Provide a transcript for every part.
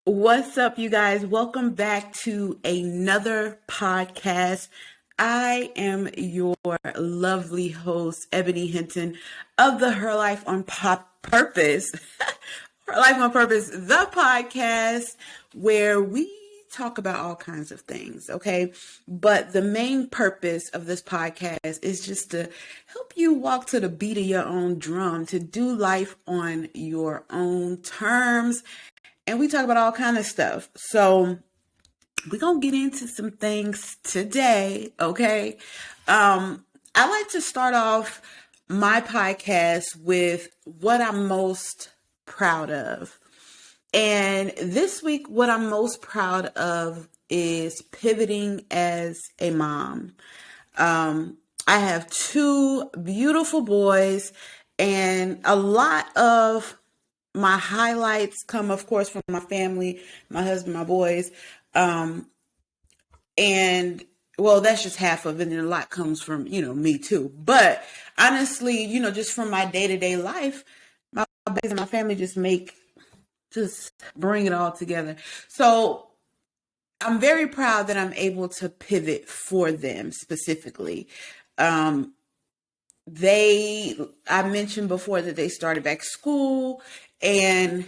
What's up, you guys? Welcome back to another podcast. I am your lovely host, Ebony Hinton of the Her Life on Purpose. Her Life on Purpose, the podcast where we talk about all kinds of things, okay? But the main purpose of this podcast is just to help you walk to the beat of your own drum, to do life on your own terms, and we talk about all kind of stuff. So we're gonna get into some things today, okay? I like to start off my podcast with what I'm most proud of. And this week, what I'm most proud of is pivoting as a mom. I have two beautiful boys, and a lot of my highlights come, of course, from my family, my husband, my boys. And well, that's just half of it. And a lot comes from, me too. But honestly, just from my day-to-day life, my boys and my family just bring it all together. So I'm very proud that I'm able to pivot for them specifically. I mentioned before that they started back school, and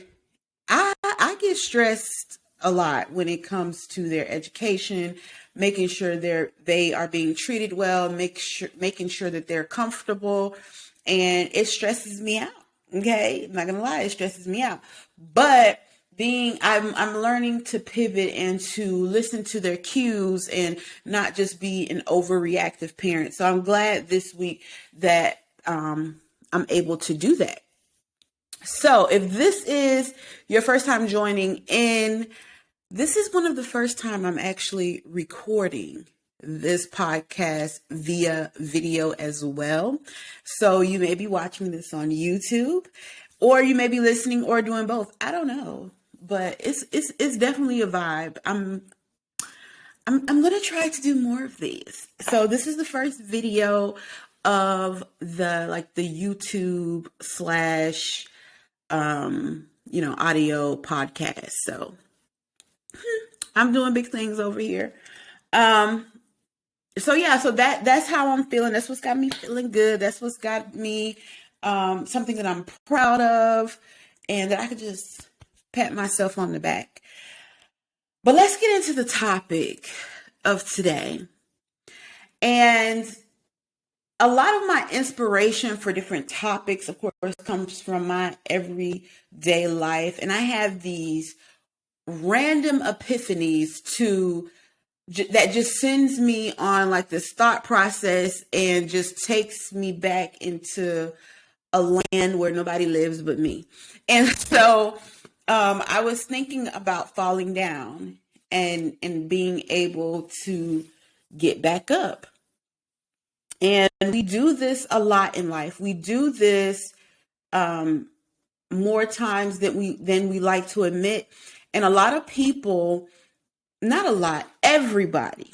I get stressed a lot when it comes to their education, making sure they are being treated well, making sure that they're comfortable, and it stresses me out. Okay, I'm not gonna lie, it stresses me out. But I'm learning to pivot and to listen to their cues and not just be an overreactive parent. So I'm glad this week that I'm able to do that. So if this is your first time joining in, this is one of the first time I'm actually recording this podcast via video as well. So you may be watching this on YouTube, or you may be listening or doing both. I don't know, but it's definitely a vibe. I'm gonna try to do more of these. So this is the first video of the YouTube slash audio podcast. So I'm doing big things over here. So that's how I'm feeling. That's what's got me feeling good. That's what's got me something that I'm proud of, and that I could just pat myself on the back. But let's get into the topic of today. And a lot of my inspiration for different topics, of course, comes from my everyday life. And I have these random epiphanies that just sends me on like this thought process and just takes me back into a land where nobody lives but me. And so I was thinking about falling down and being able to get back up. And we do this a lot in life. We do this more times than we like to admit. And a lot of people, not a lot, everybody.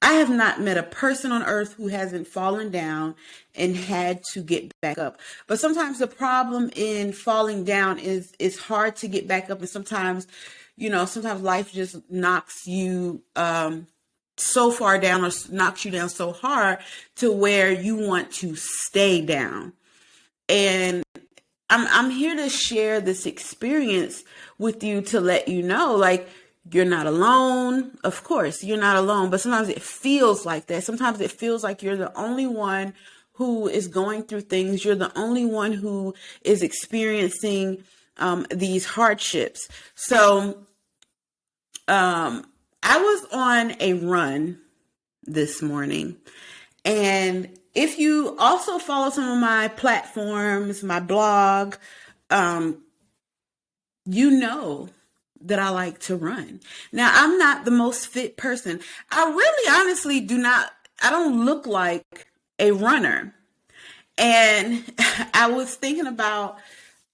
I have not met a person on earth who hasn't fallen down and had to get back up. But sometimes the problem in falling down is it's hard to get back up. And sometimes life just knocks you so far down, or knocks you down so hard to where you want to stay down. And I'm here to share this experience with you to let you know, like, you're not alone. Of course, you're not alone, but sometimes it feels like that. Sometimes it feels like you're the only one who is going through things. You're the only one who is experiencing these hardships. So I was on a run this morning, and if you also follow some of my platforms, my blog, you know that I like to run. Now, I'm not the most fit person. I really honestly I don't look like a runner. And I was thinking about,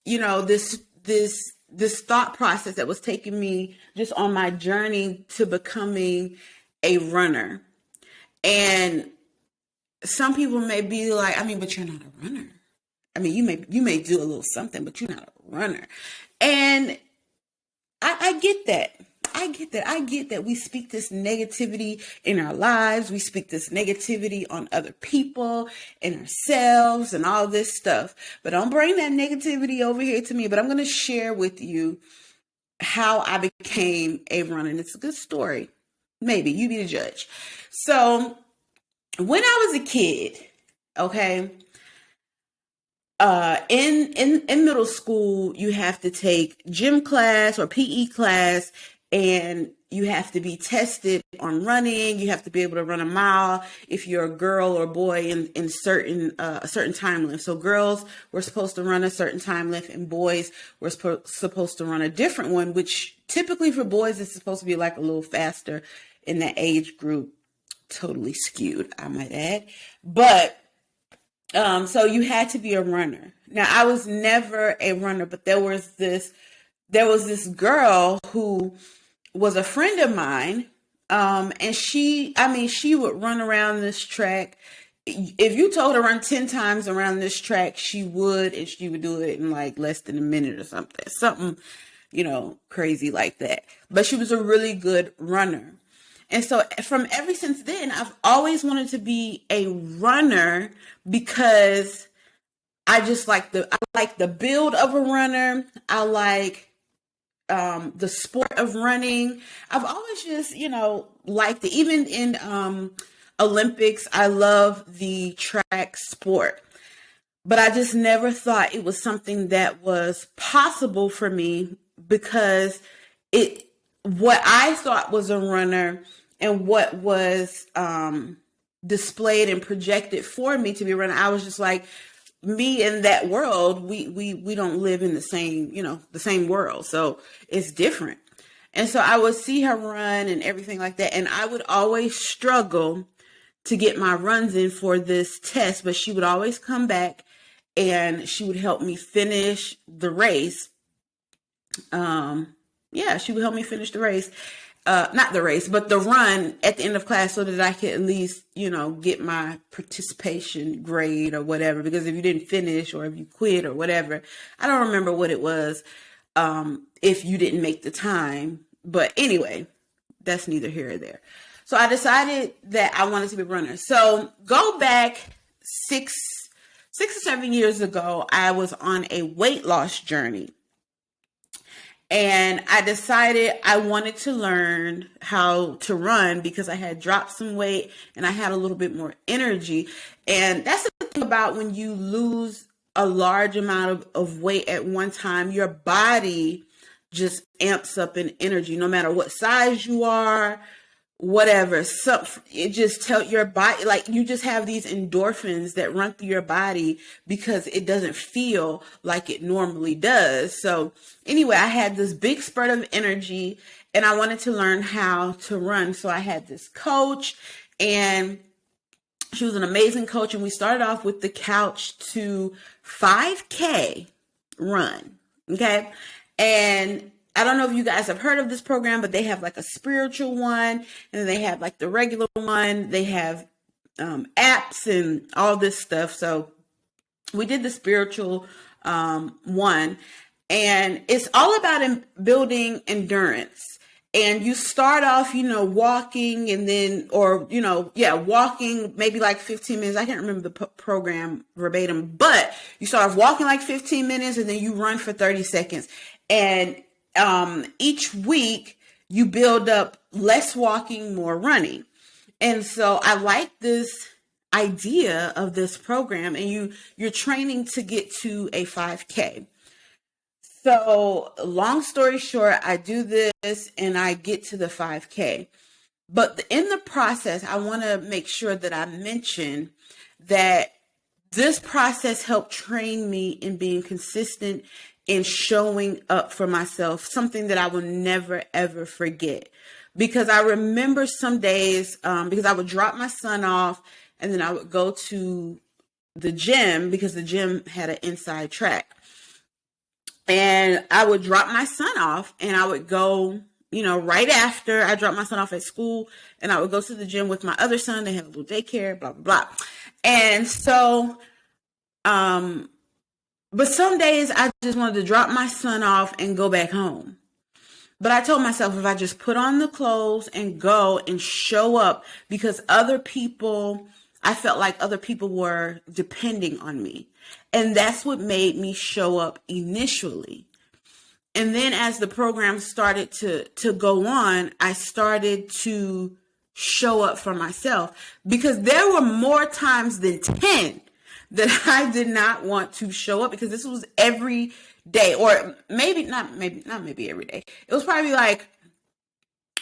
this thought process that was taking me just on my journey to becoming a runner. And some people may be like, but you're not a runner. You may do a little something, but you're not a runner. And I get that. I get that. I get that we speak this negativity in our lives. We speak this negativity on other people and ourselves and all this stuff. But don't bring that negativity over here to me. But I'm going to share with you how I became a runner. And it's a good story. Maybe you be the judge. So when I was a kid, okay, in middle school, you have to take gym class or PE class, and you have to be tested on running. You have to be able to run a mile if you're a girl or boy in a certain time length. So girls were supposed to run a certain time length, and boys were supposed to run a different one, which typically for boys is supposed to be like a little faster in that age group. Totally skewed, I might add. But so you had to be a runner. Now, I was never a runner, but there was this girl who was a friend of mine. And she would run around this track. If you told her to run 10 times around this track, she would, and she would do it in like less than a minute or something, crazy like that. But she was a really good runner. And so from ever since then, I've always wanted to be a runner because I like the build of a runner. I like the sport of running. I've always just, liked it. Even in Olympics, I love the track sport. But I just never thought it was something that was possible for me because what I thought was a runner and what was displayed and projected for me to be a runner, I was just like, me in that world, we don't live in the same world. So it's different. And so I would see her run and everything like that. And I would always struggle to get my runs in for this test, but she would always come back and she would help me finish the race. She would help me finish the race. Not the race, but the run at the end of class so that I could at least, get my participation grade or whatever. Because if you didn't finish or if you quit or whatever, I don't remember what it was, if you didn't make the time. But anyway, that's neither here or there. So I decided that I wanted to be a runner. So go back 6 or 7 years ago, I was on a weight loss journey. And I decided I wanted to learn how to run because I had dropped some weight and I had a little bit more energy. And that's the thing about when you lose a large amount of weight at one time, your body just amps up in energy, no matter what size you are, whatever. So it just tells your body, like you just have these endorphins that run through your body because it doesn't feel like it normally does. So anyway, I had this big spurt of energy and I wanted to learn how to run. So I had this coach and she was an amazing coach. And we started off with the Couch to 5K run. Okay. And I don't know if you guys have heard of this program, but they have like a spiritual one and then they have like the regular one. They have apps and all this stuff. So we did the spiritual one, and it's all about building endurance. And you start off, walking and then, walking maybe like 15 minutes. I can't remember the program verbatim, but you start off walking like 15 minutes and then you run for 30 seconds. And each week you build up less walking, more running. And so I like this idea of this program, and you're training to get to a 5K. So long story short, I do this and I get to the 5K. But in the process, I want to make sure that I mention that this process helped train me in being consistent in showing up for myself, something that I will never, ever forget. Because I remember some days, because I would drop my son off and then I would go to the gym because the gym had an inside track. And I would drop my son off and I would go, right after I dropped my son off at school, and I would go to the gym with my other son. They have a little daycare, blah, blah, blah. And so, but some days I just wanted to drop my son off and go back home. But I told myself if I just put on the clothes and go and show up, because I felt like other people were depending on me. And that's what made me show up initially. And then as the program started to go on, I started to show up for myself, because there were more times than 10 that I did not want to show up, because this was every day, or not maybe every day. It was probably like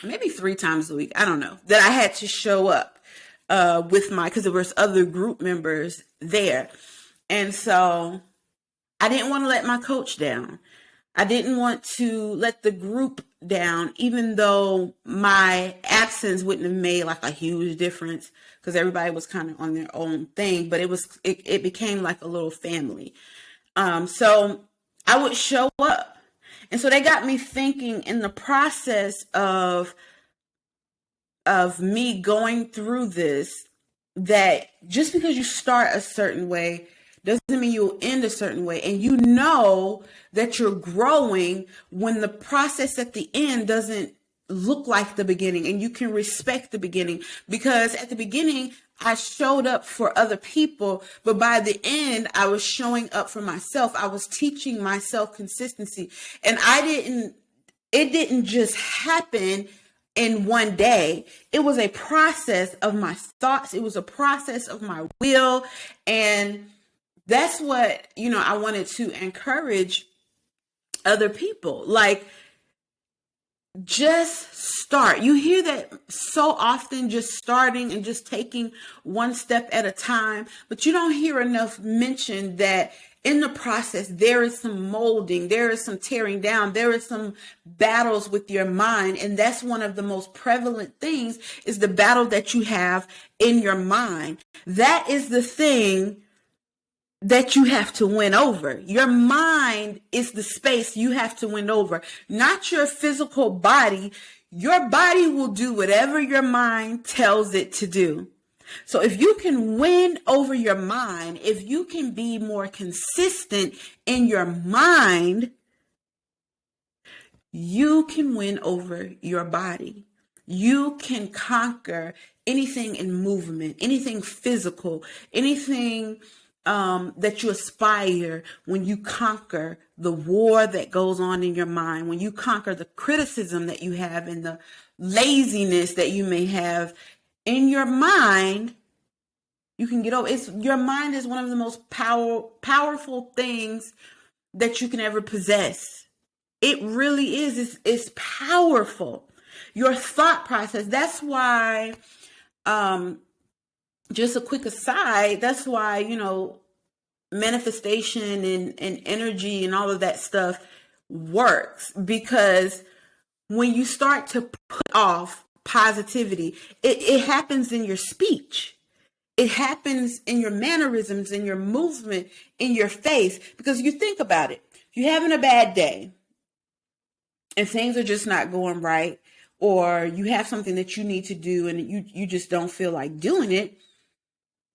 maybe 3 times a week. I don't know, that I had to show up because there was other group members there. And so I didn't want to let my coach down. I didn't want to let the group down, even though my absence wouldn't have made like a huge difference, because everybody was kind of on their own thing, but it became like a little family. So I would show up. And so they got me thinking in the process of me going through this, that just because you start a certain way doesn't mean you'll end a certain way. And you know that you're growing when the process at the end doesn't look like the beginning, and you can respect the beginning, because at the beginning I showed up for other people, but by the end I was showing up for myself. I was teaching myself consistency, and it didn't just happen in one day. It was a process of my thoughts. It was a process of my will. And that's what, I wanted to encourage other people. Like, just start. You hear that so often, just starting and just taking one step at a time, but you don't hear enough mention that in the process, there is some molding, there is some tearing down, there is some battles with your mind. And that's one of the most prevalent things, is the battle that you have in your mind. That is the thing that you have to win over. Your mind is the space you have to win over, not your physical body. Your body will do whatever your mind tells it to do. So if you can win over your mind, if you can be more consistent in your mind, you can win over your body. You can conquer anything in movement, anything physical, anything that you aspire, when you conquer the war that goes on in your mind, when you conquer the criticism that you have and the laziness that you may have in your mind, you can get over. Your mind is one of the most powerful things that you can ever possess. It really is. It's powerful. Your thought process. That's why, just a quick aside, that's why, manifestation and energy and all of that stuff works, because when you start to put off positivity, it happens in your speech. It happens in your mannerisms, in your movement, in your face. Because you think about it, you're having a bad day and things are just not going right, or you have something that you need to do and you just don't feel like doing it.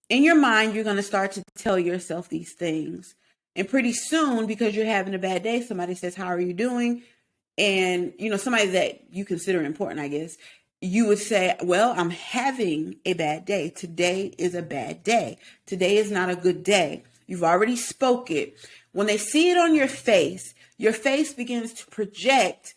In your mind, you're going to start to tell yourself these things. And pretty soon, because you're having a bad day, somebody says, "How are you doing?" And, somebody that you consider important, I guess, you would say, "Well, I'm having a bad day. Today is a bad day. Today is not a good day." You've already spoke it. When they see it on your face begins to project,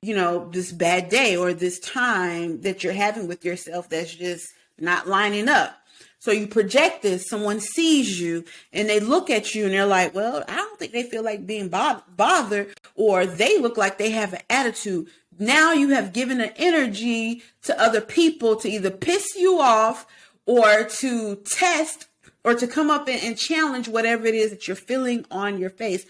this bad day or this time that you're having with yourself that's just not lining up. So you project this, someone sees you and they look at you and they're like, "Well, I don't think they feel like being bothered," or they look like they have an attitude. Now you have given an energy to other people to either piss you off or to test or to come up and challenge whatever it is that you're feeling on your face.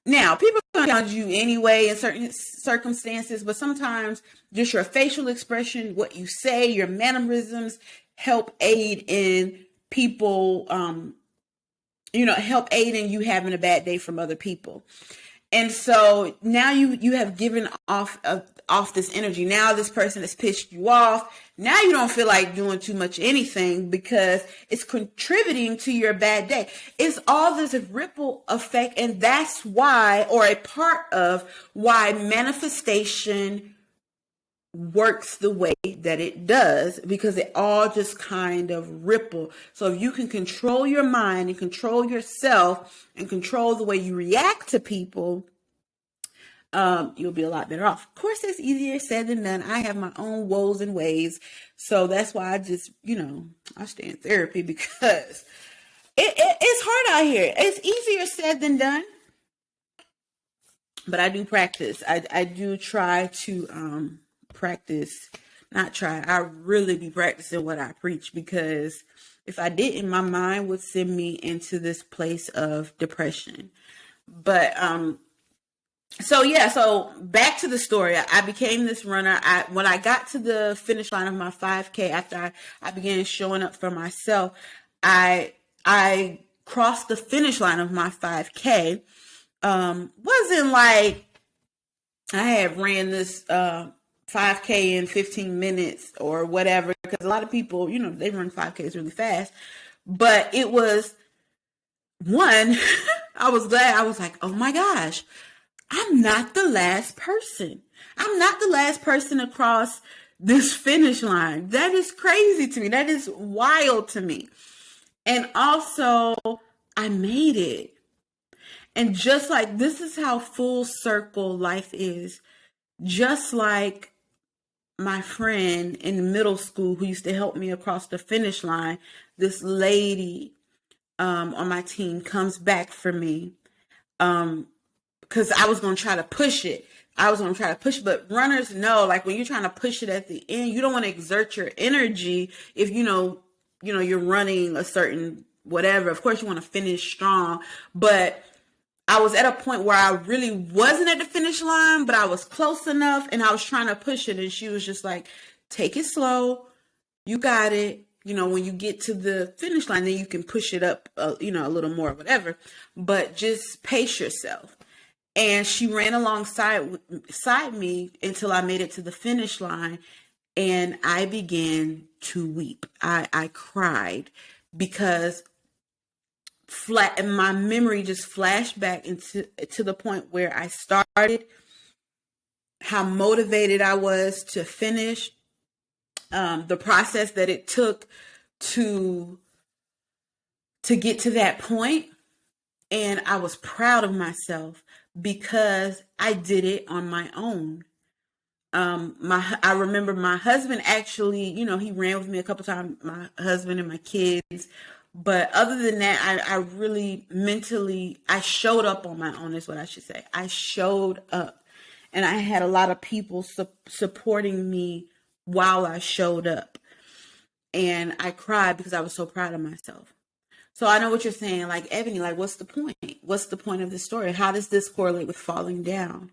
Now, people can challenge you anyway in certain circumstances, but sometimes just your facial expression, what you say, your mannerisms help aid in people, help aid in you having a bad day from other people. And so now you have given off this energy. Now this person has pissed you off. Now you don't feel like doing too much anything because it's contributing to your bad day. It's all this ripple effect, and that's why, or a part of why, manifestation works the way that it does, because it all just kind of ripple. So if you can control your mind and control yourself and control the way you react to people, you'll be a lot better off. Of course, it's easier said than done. I have my own woes and ways. So that's why I just, I stay in therapy, because it's hard out here. It's easier said than done. But I do practice. I do try to I really be practicing what I preach, because if I didn't, my mind would send me into this place of depression. But so back to the story. I became this runner. When I got to the finish line of my 5K, after I began showing up for myself, I crossed the finish line of my 5K. Wasn't like I had ran this 5K in 15 minutes or whatever, because a lot of people, they run 5Ks really fast. But it was one, I was glad. I was like, oh my gosh, I'm not the last person. I'm not the last person across this finish line. That is crazy to me. That is wild to me. And also, I made it. And just like, this is how full circle life is. Just like my friend in middle school who used to help me across the finish line, this lady on my team comes back for me because I was going to try to push it. But runners know, like, when you're trying to push it at the end, you don't want to exert your energy if you're running a certain whatever. Of course, you want to finish strong, but I was at a point where I really wasn't at the finish line, but I was close enough, and I was trying to push it. And she was just like, take it slow. You got it. When you get to the finish line, then you can push it up, a little more, whatever, but just pace yourself. And she ran alongside me until I made it to the finish line. And I began to weep. I cried because and my memory just flashed back to the point where I started, how motivated I was to finish, the process that it took to get to that point. And I was proud of myself because I did it on my own. I remember my husband actually, he ran with me a couple times, my husband and my kids. But other than that, I really I showed up on my own, is what I should say. I showed up, and I had a lot of people supporting me while I showed up. And I cried because I was so proud of myself. So I know what you're saying, like, Ebony, like, what's the point? What's the point of this story? How does this correlate with falling down?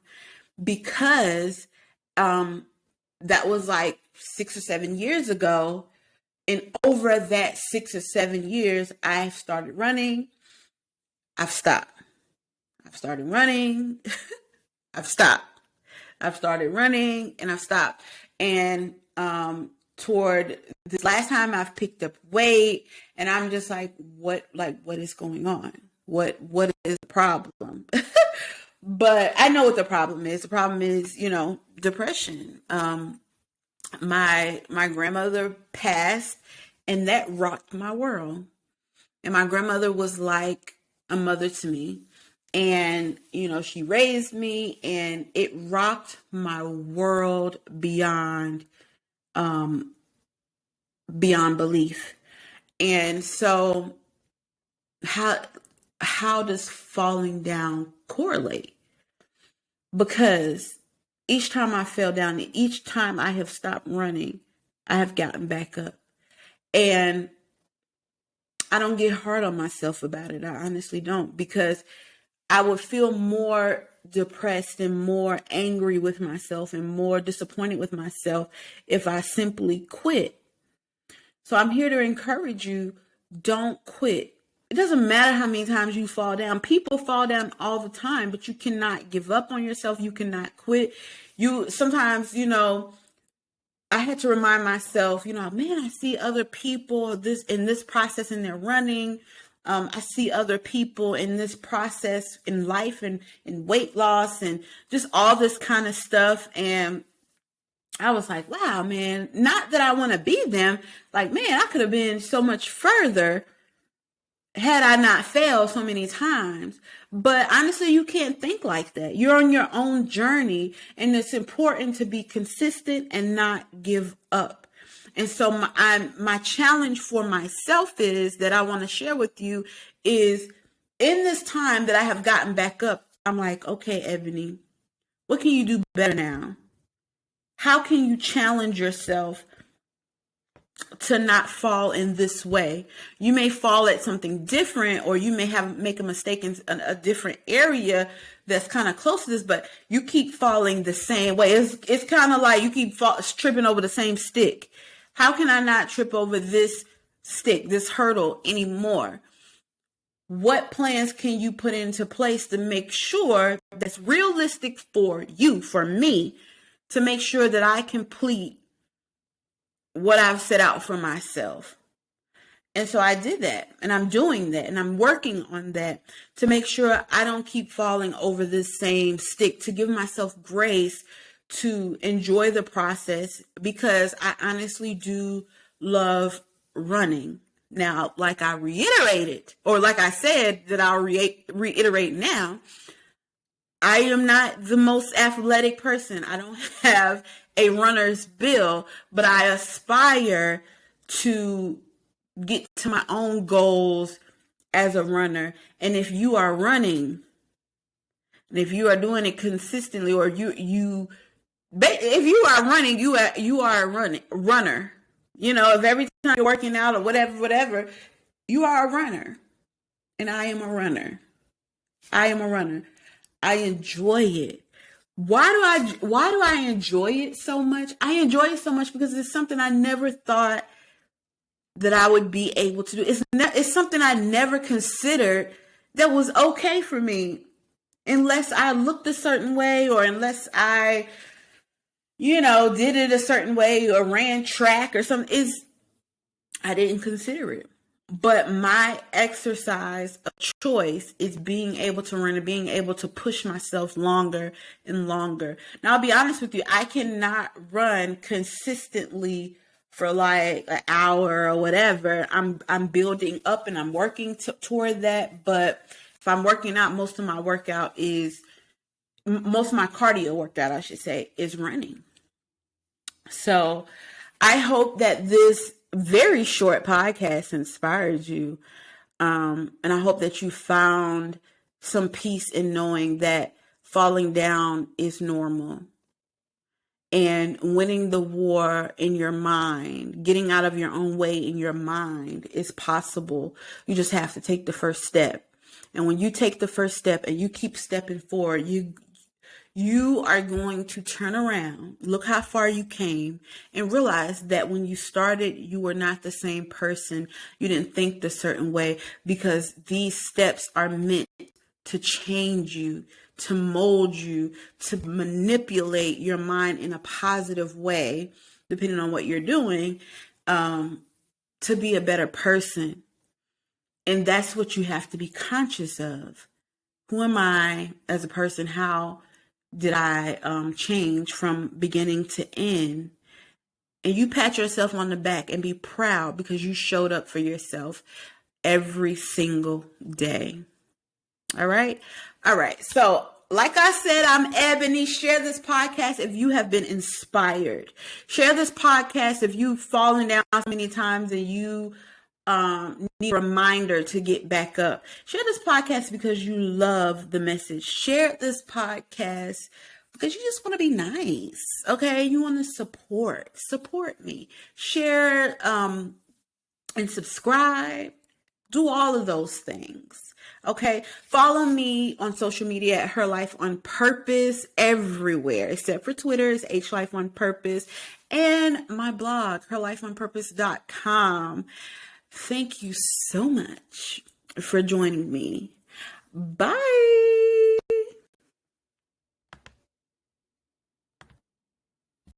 Because that was like 6 or 7 years ago. And over that 6 or 7 years, I've started running. I've stopped. I've started running. I've stopped. I've started running and I've stopped. And toward this last time, I've picked up weight, and I'm just like, what is going on? What is the problem? But I know what the problem is. The problem is, depression. My grandmother passed, and that rocked my world. And my grandmother was like a mother to me. And, she raised me, and it rocked my world beyond belief. And so how does falling down correlate? Because each time I fell down, each time I have stopped running, I have gotten back up. And I don't get hard on myself about it. I honestly don't, because I would feel more depressed and more angry with myself and more disappointed with myself if I simply quit. So I'm here to encourage you, don't quit. it doesn't matter how many times you fall down. People fall down all the time, but you cannot give up on yourself. You cannot quit. You sometimes, I had to remind myself, man, I see other people in this process and they're running. I see other people in this process in life and in weight loss and just all this kind of stuff. And I was like, wow, man, not that I want to be them. Like, man, I could have been so much further had I not failed so many times. But honestly, you can't think like that. You're on your own journey, and it's important to be consistent and not give up. And so my challenge for myself is that I want to share with you is in this time that I have gotten back up, I'm like, okay, Ebony, what can you do better now? How can you challenge yourself to not fall in this way? You may fall at something different, or you may make a mistake in a different area that's kind of close to this, but you keep falling the same way. It's kind of like you keep tripping over the same stick. How can I not trip over this stick, this hurdle anymore? What plans can you put into place to make sure that's realistic for you, for me, to make sure that I complete what I've set out for myself? And so I did that, and I'm doing that, and I'm working on that to make sure I don't keep falling over this same stick, to give myself grace to enjoy the process, because I honestly do love running. Now, like I reiterated, or like I said that I'll reiterate now, I am not the most athletic person. I don't have a runner's build, but I aspire to get to my own goals as a runner. And if you are running, and if you are doing it consistently, or if you are running, you are a runner. If every time you're working out or whatever, you are a runner. And I am a runner. I enjoy it. Why do I enjoy it so much? I enjoy it so much because it's something I never thought that I would be able to do. It's something I never considered that was okay for me, unless I looked a certain way, or unless I, did it a certain way, or ran track or something. I didn't consider it. But my exercise of choice is being able to run and being able to push myself longer and longer. Now, I'll be honest with you, I cannot run consistently for like an hour or whatever. I'm building up and I'm working toward that. But if I'm working out, most of my cardio workout, I should say, is running. So I hope that this very short podcast inspired you. And I hope that you found some peace in knowing that falling down is normal. And winning the war in your mind, getting out of your own way in your mind is possible. You just have to take the first step. And when you take the first step and you keep stepping forward, you are going to turn around, look how far you came, and realize that when you started, you were not the same person. You didn't think the certain way, because these steps are meant to change you, to mold you, to manipulate your mind in a positive way, depending on what you're doing, to be a better person. And that's what you have to be conscious of. Who am I as a person? How did I change from beginning to end? And you pat yourself on the back and be proud because you showed up for yourself every single day. All right. So like I said, I'm Ebony. Share this podcast if you have been inspired. Share this podcast if you've fallen down so many times and you need a reminder to get back up. Share this podcast because you love the message. Share this podcast because you just want to be nice. Okay. You want to support me. Share, and subscribe. Do all of those things. Okay. Follow me on social media at Her Life on Purpose everywhere, except for Twitter. It's H Life on Purpose, and my blog, herlifeonpurpose.com. Thank you so much for joining me. Bye.